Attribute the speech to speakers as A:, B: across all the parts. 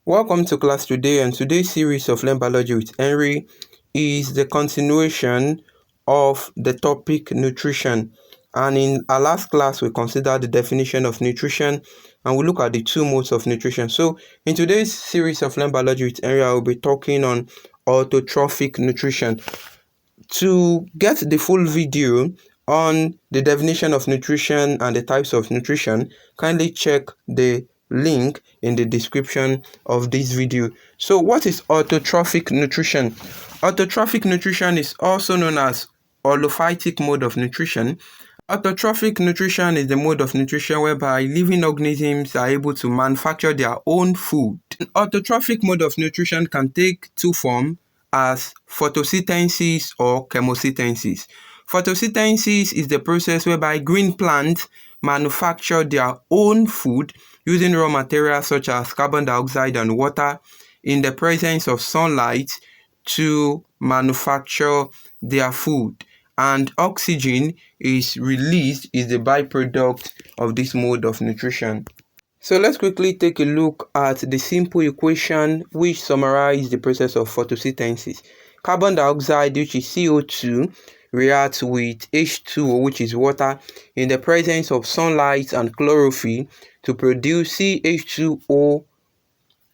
A: Welcome to class today, and today's series of Learn Biology with Henry is the continuation of the topic nutrition. And in our last class, we considered the definition of nutrition and we look at the two modes of nutrition. So in today's series of Learn Biology with Henry, I will be talking on autotrophic nutrition. To get the full video on the definition of nutrition and the types of nutrition, kindly check the link in the description of this video. So what is autotrophic nutrition? Autotrophic nutrition is also known as holophytic mode of nutrition. Autotrophic nutrition is the mode of nutrition whereby living organisms are able to manufacture their own food. Autotrophic mode of nutrition can take two forms as photosynthesis or chemosynthesis. Photosynthesis is the process whereby green plants manufacture their own food using raw materials such as carbon dioxide and water in the presence of sunlight to manufacture their food. And oxygen is released, is the byproduct of this mode of nutrition. So let's quickly take a look at the simple equation which summarizes the process of photosynthesis. Carbon dioxide, which is CO2, reacts with H2O, which is water, in the presence of sunlight and chlorophyll to produce CH2O,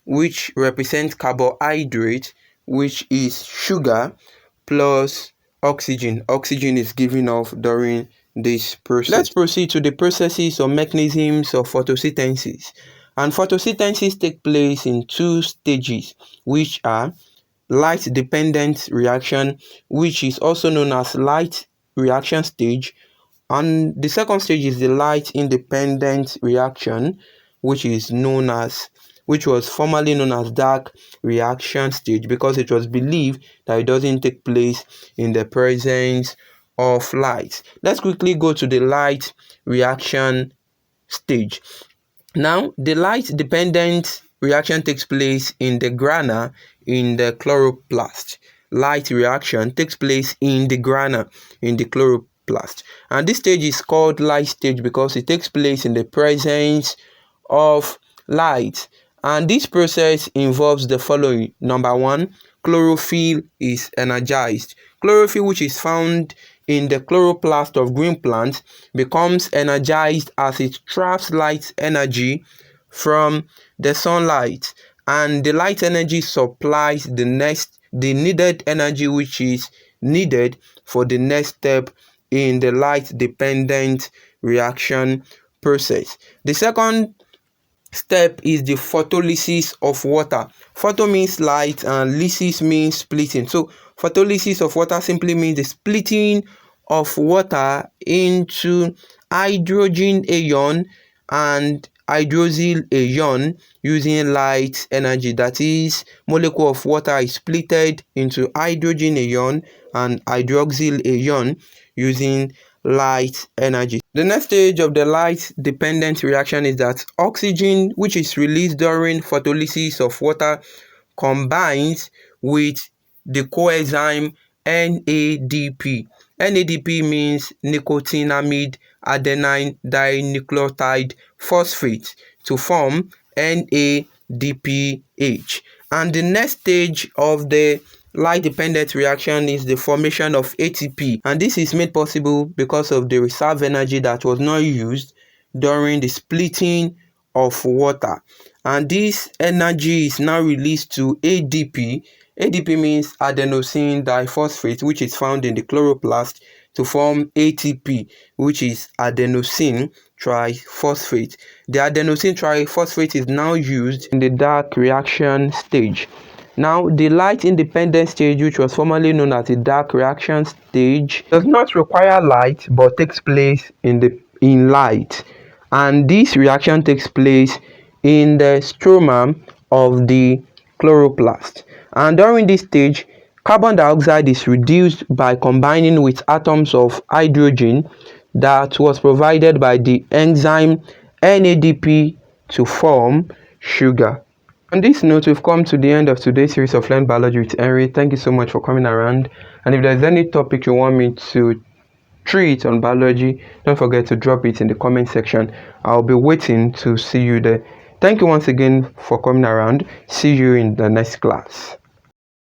A: which represents carbohydrate, which is sugar, plus oxygen. Oxygen is given off during this process. Let's proceed to the processes or mechanisms of photosynthesis. And photosynthesis takes place in two stages, which are light dependent reaction, which is also known as light reaction stage, and the second stage is the light independent reaction, which was formerly known as dark reaction stage, because it was believed that it doesn't take place in the presence of light. Let's quickly go to the light reaction stage. Now, the light dependent reaction takes place in the grana in the chloroplast. Light reaction takes place in the grana in the chloroplast. And this stage is called light stage because it takes place in the presence of light. And this process involves the following. Number one, chlorophyll is energized. Chlorophyll, which is found in the chloroplast of green plants, becomes energized as it traps light energy from the sunlight, and the light energy supplies the needed energy which is needed for the next step in the light dependent reaction process. The second step is the photolysis of water. Photo means light and lysis means splitting. So photolysis of water simply means the splitting of water into hydrogen ion and hydroxyl ion using light energy. That is, molecule of water is splitted into hydrogen ion and hydroxyl ion using light energy. The next stage of the light dependent reaction is that oxygen, which is released during photolysis of water, combines with the coenzyme NADP. NADP means nicotinamide adenine dinucleotide phosphate to form NADPH. And the next stage of the light dependent reaction is the formation of ATP, and this is made possible because of the reserve energy that was not used during the splitting of water, and this energy is now released to ADP. ADP means adenosine diphosphate, which is found in the chloroplast, to form ATP, which is adenosine triphosphate. The adenosine triphosphate is now used in the dark reaction stage. Now, the light independent stage, which was formerly known as the dark reaction stage, does not require light but takes place in light, and this reaction takes place in the stroma of the chloroplast. And during this stage, carbon dioxide is reduced by combining with atoms of hydrogen that was provided by the enzyme NADP to form sugar. On this note, we've come to the end of today's series of Learn Biology with Henry. Thank you so much for coming around. And if there's any topic you want me to treat on biology, don't forget to drop it in the comment section. I'll be waiting to see you there. Thank you once again for coming around. See you in the next class.